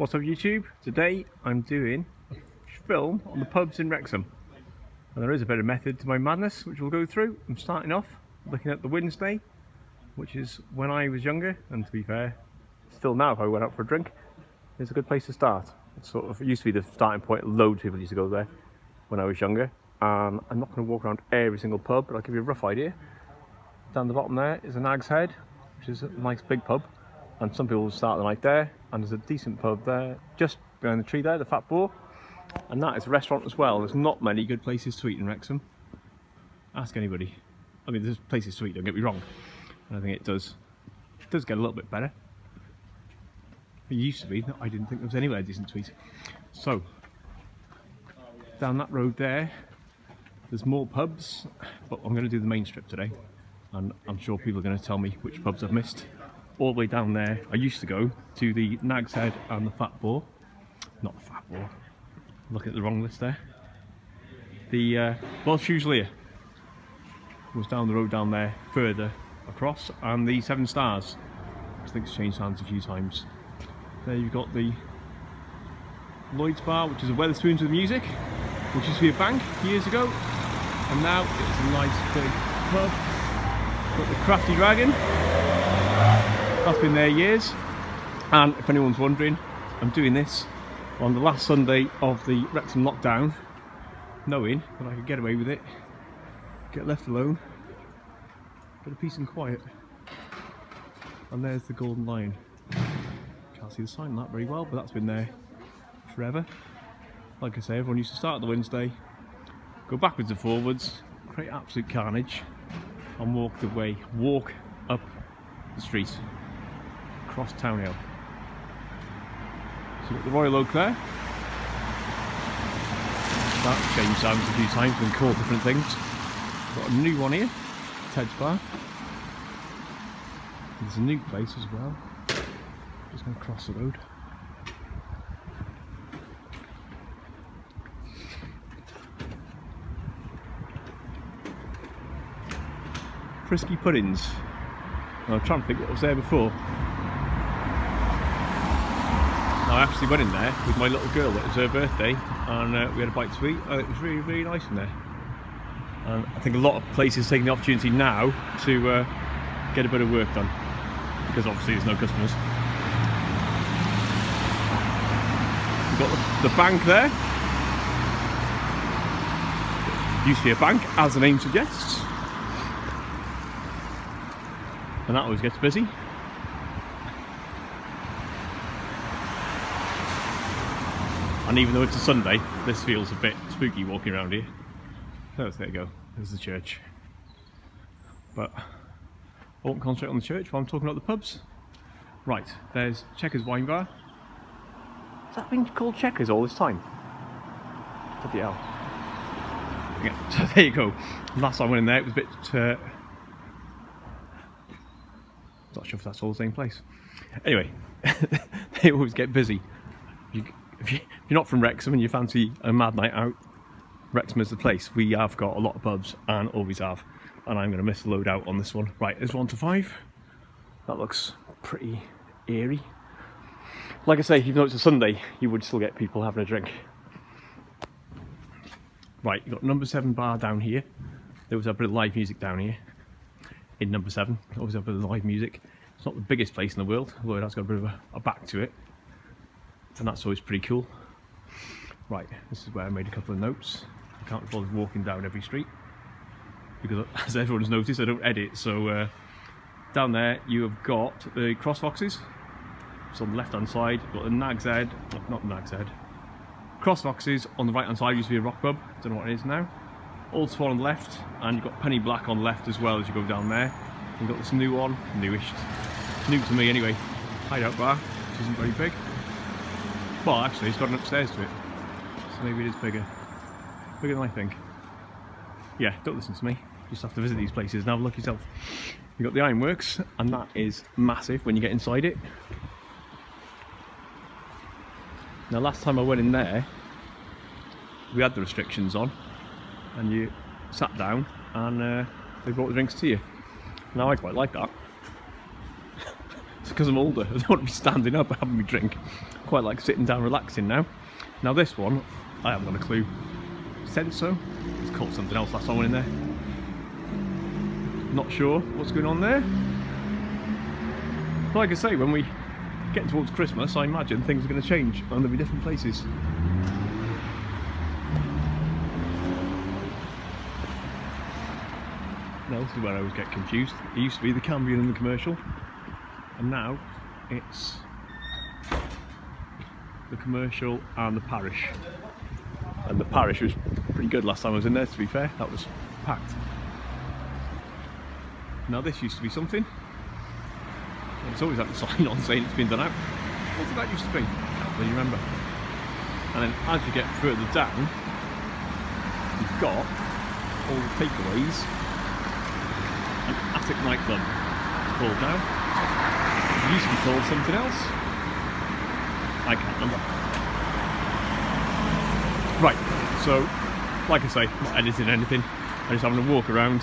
What's up YouTube? Today I'm doing a film on the pubs in Wrexham. And there is a bit of method to my madness which we'll go through. I'm starting off looking at the Wynnstay, which is when I was younger, and to be fair, still now if I went out for a drink, it's a good place to start. It used to be the starting point. Loads of people used to go there when I was younger. I'm not going to walk around every single pub, but I'll give you a rough idea. Down the bottom there is a Nags Head, which is a nice big pub. And some people will start the night there, and there's a decent pub there, just behind the tree there, the Fat Boar. And that is a restaurant as well. There's not many good places to eat in Wrexham. Ask anybody. I mean, there's places to eat, don't get me wrong. And I think it does get a little bit better. It used to be that I didn't think there was anywhere decent to eat. So, down that road there, there's more pubs, but I'm going to do the main strip today. And I'm sure people are going to tell me which pubs I've missed. All the way down there, I used to go to the Nags Head and the Fat Boar. Not the Fat Boar. Look at the wrong list there. The Welsh Fusilier was down the road down there, further across, and the 7 Stars, I think it's changed hands a few times. There you've got the Lloyds bar, which is a Wetherspoons with music, which used to be a bank years ago, and now it's a nice big pub. Got the Crafty Dragon. That's been there years, and if anyone's wondering, I'm doing this on the last Sunday of the Wrexham lockdown, knowing that I could get away with it, get left alone, bit of peace and quiet. And there's the Golden Lion. Can't see the sign on that very well, but that's been there forever. Like I say, everyone used to start at the Wynnstay, go backwards and forwards, create absolute carnage, and walk up the street. Across Town Hill. So you've got the Royal Oak there. That's changed sounds a few times and called different things. Got a new one here, Ted's Bar. There's a new place as well. Just going to cross the road. Frisky Puddings. I'm trying to think what was there before. I actually went in there with my little girl. It was her birthday, and we had a bite to eat. It was really, really nice in there. And I think a lot of places taking the opportunity now to get a bit of work done, because obviously there's no customers. We've got the bank there. Used to be a bank, as the name suggests, and that always gets busy. And even though it's a Sunday, this feels a bit spooky walking around here. So there you go, there's the church. But I won't concentrate on the church while I'm talking about the pubs. Right, there's Checkers Wine Bar. Has that been called Checkers all this time? Bloody hell. Yeah, so there you go. Last time I went in there, it was a bit... not sure if that's all the same place. Anyway, they always get busy. If you're not from Wrexham and you fancy a mad night out, Wrexham is the place. We have got a lot of pubs, and always have. And I'm going to miss the load out on this one. Right, there's 1 to 5. That looks pretty eerie. Like I say, even though it's a Sunday, you would still get people having a drink. Right, you've got number 7 bar down here. There was a bit of live music down here. In number 7, always have a bit of live music. It's not the biggest place in the world, although it has got a bit of a back to it. And that's always pretty cool. Right, this is where I made a couple of notes. I can't bother walking down every street, because as everyone's noticed, I don't edit. So down there you have got the Cross Foxes. So on the left hand side, you've got the Nags Head, not Nags Head. Cross Foxes on the right hand side used to be a rock pub, don't know what it is now. Old Swan on the left, and you've got Penny Black on the left as well as you go down there. You've got this new one, newish, new to me anyway, Hideout Bar, which isn't very big. Well, actually, it's got an upstairs to it, so maybe it is bigger. Bigger than I think. Yeah, don't listen to me. You just have to visit these places and have a look yourself. You've got the Ironworks, and that is massive when you get inside it. Now, last time I went in there, we had the restrictions on, and you sat down, and they brought the drinks to you. Now, I quite like that. because I'm older. I don't want to be standing up having me drink. Quite like sitting down relaxing now. Now this one, I haven't got a clue. Said so. It's called something else last time I went in there. Not sure what's going on there. But like I say, when we get towards Christmas, I imagine things are going to change and there'll be different places. Now this is where I always get confused. It used to be the Cambion and the Commercial, and now it's the Commercial and the Parish. And the Parish was pretty good last time I was in there, to be fair. That was packed. Now this used to be something. It's always had the sign on saying it's been done out. What did that used to be? I can't really remember. And then as you get further down, you've got all the takeaways. An Atik Nightclub, it's called now. It used to be called something else. I can't remember. Right, so like I say, not editing anything. I'm just having a walk around,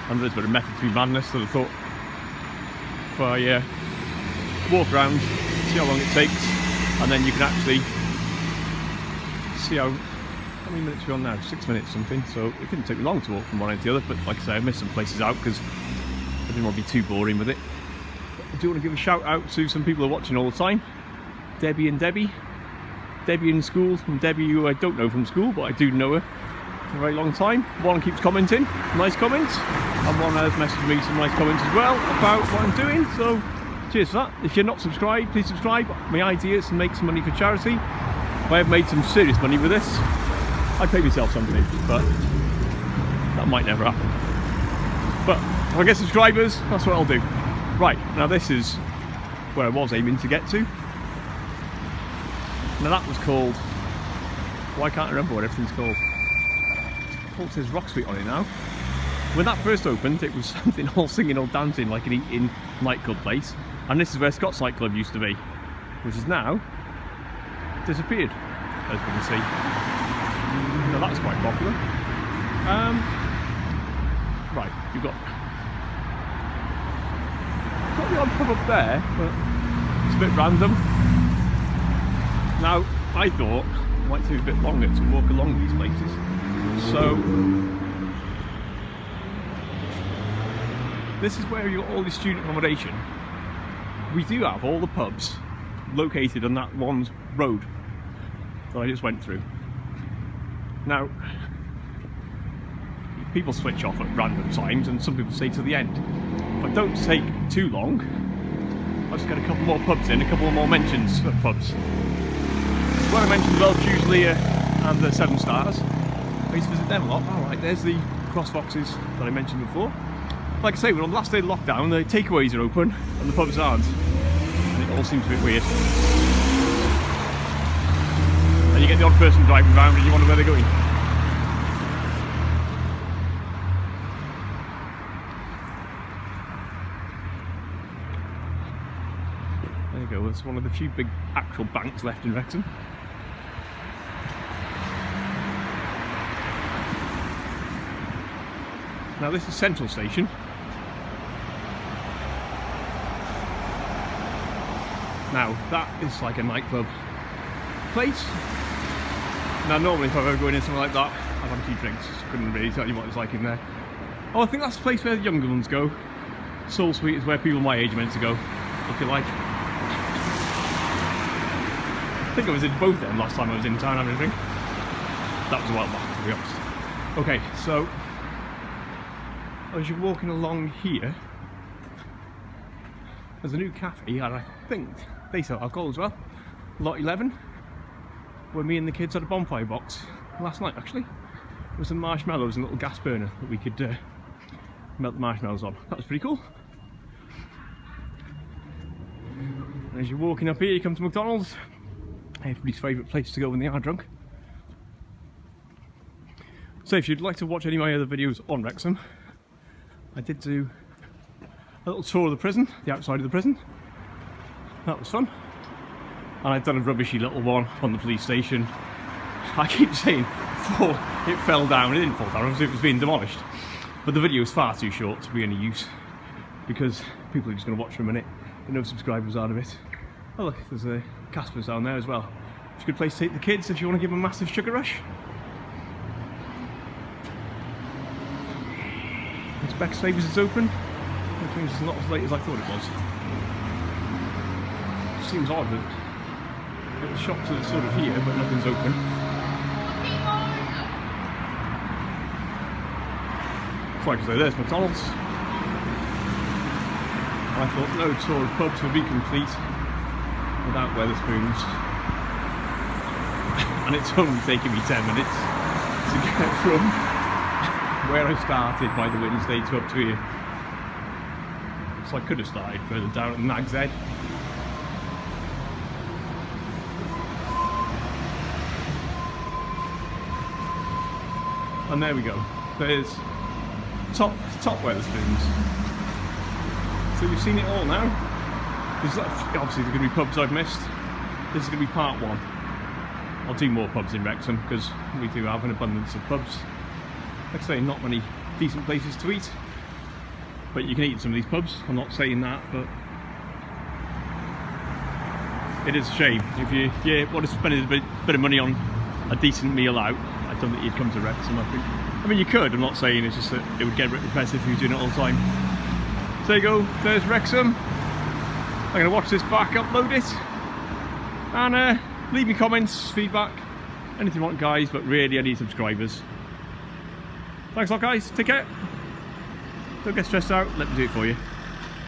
and there's a bit of method to my madness, so I thought if I walk around, see how long it takes, and then you can actually see how many minutes we're on now, 6 minutes something, so it didn't take me long to walk from one end to the other, but like I say, I missed some places out because I didn't want to be too boring with it. But I do want to give a shout out to some people who are watching all the time. Debbie and Debbie. Debbie in school, and Debbie who I don't know from school, but I do know her for a very long time. One keeps commenting, nice comments, and one has messaged me some nice comments as well about what I'm doing, so cheers for that. If you're not subscribed, please subscribe. My idea is to make some money for charity. I have made some serious money with this. I pay myself something, but that might never happen. But if I get subscribers, that's what I'll do. Right, now this is where I was aiming to get to. Now that was called, well, I can't remember what everything's called. It says Rock Suite on it now. When that first opened, it was something all singing, all dancing, like an eating nightclub place. And this is where Scott's Nightclub used to be, which is now disappeared, as we can see. Now that's quite popular. Right, you've got the odd pub up there, but it's a bit random. Now, I thought it might take a bit longer to walk along these places, so this is where you've got all the student accommodation. We do have all the pubs located on that one road that I just went through. Now, people switch off at random times and some people stay to the end. If I don't take too long, I'll just get a couple more pubs in, a couple more mentions of pubs. When I mentioned Welsh Fusilier and the Seven Stars, I used to visit them a lot. Alright, there's the cross boxes that I mentioned before. Like I say, we're on the last day of lockdown, the takeaways are open and the pubs aren't. And it all seems a bit weird. And you get the odd person driving around and you wonder where they're going. There you go, it's one of the few big actual banks left in Wrexham. Now this is Central Station. Now that is like a nightclub place. Now normally if I've ever gone in somewhere like that, I've had a few drinks. Couldn't really tell you what it's like in there. Oh, I think that's the place where the younger ones go. Soul Suite is where people my age are meant to go, if you like. I think I was in both of them last time I was in town having a drink. That was a while back, to be honest. Okay, so as you're walking along here, there's a new cafe, and I think they sell alcohol as well. Lot 11, where me and the kids had a bonfire box last night actually. There was some marshmallows and a little gas burner that we could melt the marshmallows on. That was pretty cool. And as you're walking up here, you come to McDonald's. Everybody's favourite place to go when they are drunk. So if you'd like to watch any of my other videos on Wrexham, I did do a little tour of the prison, the outside of the prison. That was fun. And I've done a rubbishy little one on the police station. I keep saying it fell down. It didn't fall down, obviously it was being demolished. But the video is far too short to be any use because people are just going to watch for a minute But no subscribers out of it. Oh look, there's a Casper's down there as well. It's a good place to take the kids if you want to give them a massive sugar rush. Expect Savers is open, which means it's not as late as I thought it was. Seems odd that the shops are sort of here, but nothing's open. It's like I say, there's McDonald's. I thought no tour of pubs would be complete without Wetherspoons. And it's only taken me 10 minutes to get from where I started by the Wynnstay to up to here. So I could have started further down at Nags Head. And there we go. There's top Wetherspoons. So we've seen it all now. Obviously there's going to be pubs I've missed. This is going to be part one. I'll do more pubs in Wrexham because we do have an abundance of pubs. Like I say, not many decent places to eat, but you can eat in some of these pubs. I'm not saying that, but it is a shame. If you want to spend a bit of money on a decent meal out, I don't think you'd come to Wrexham. I mean, you could. I'm not saying, it's just that it would get a bit repetitive if you were doing it all the time. So there you go. There's Wrexham. I'm going to watch this back, upload it, and leave me comments, feedback, anything you want, guys. But really, I need subscribers. Thanks a lot, guys. Take care. Don't get stressed out. Let me do it for you.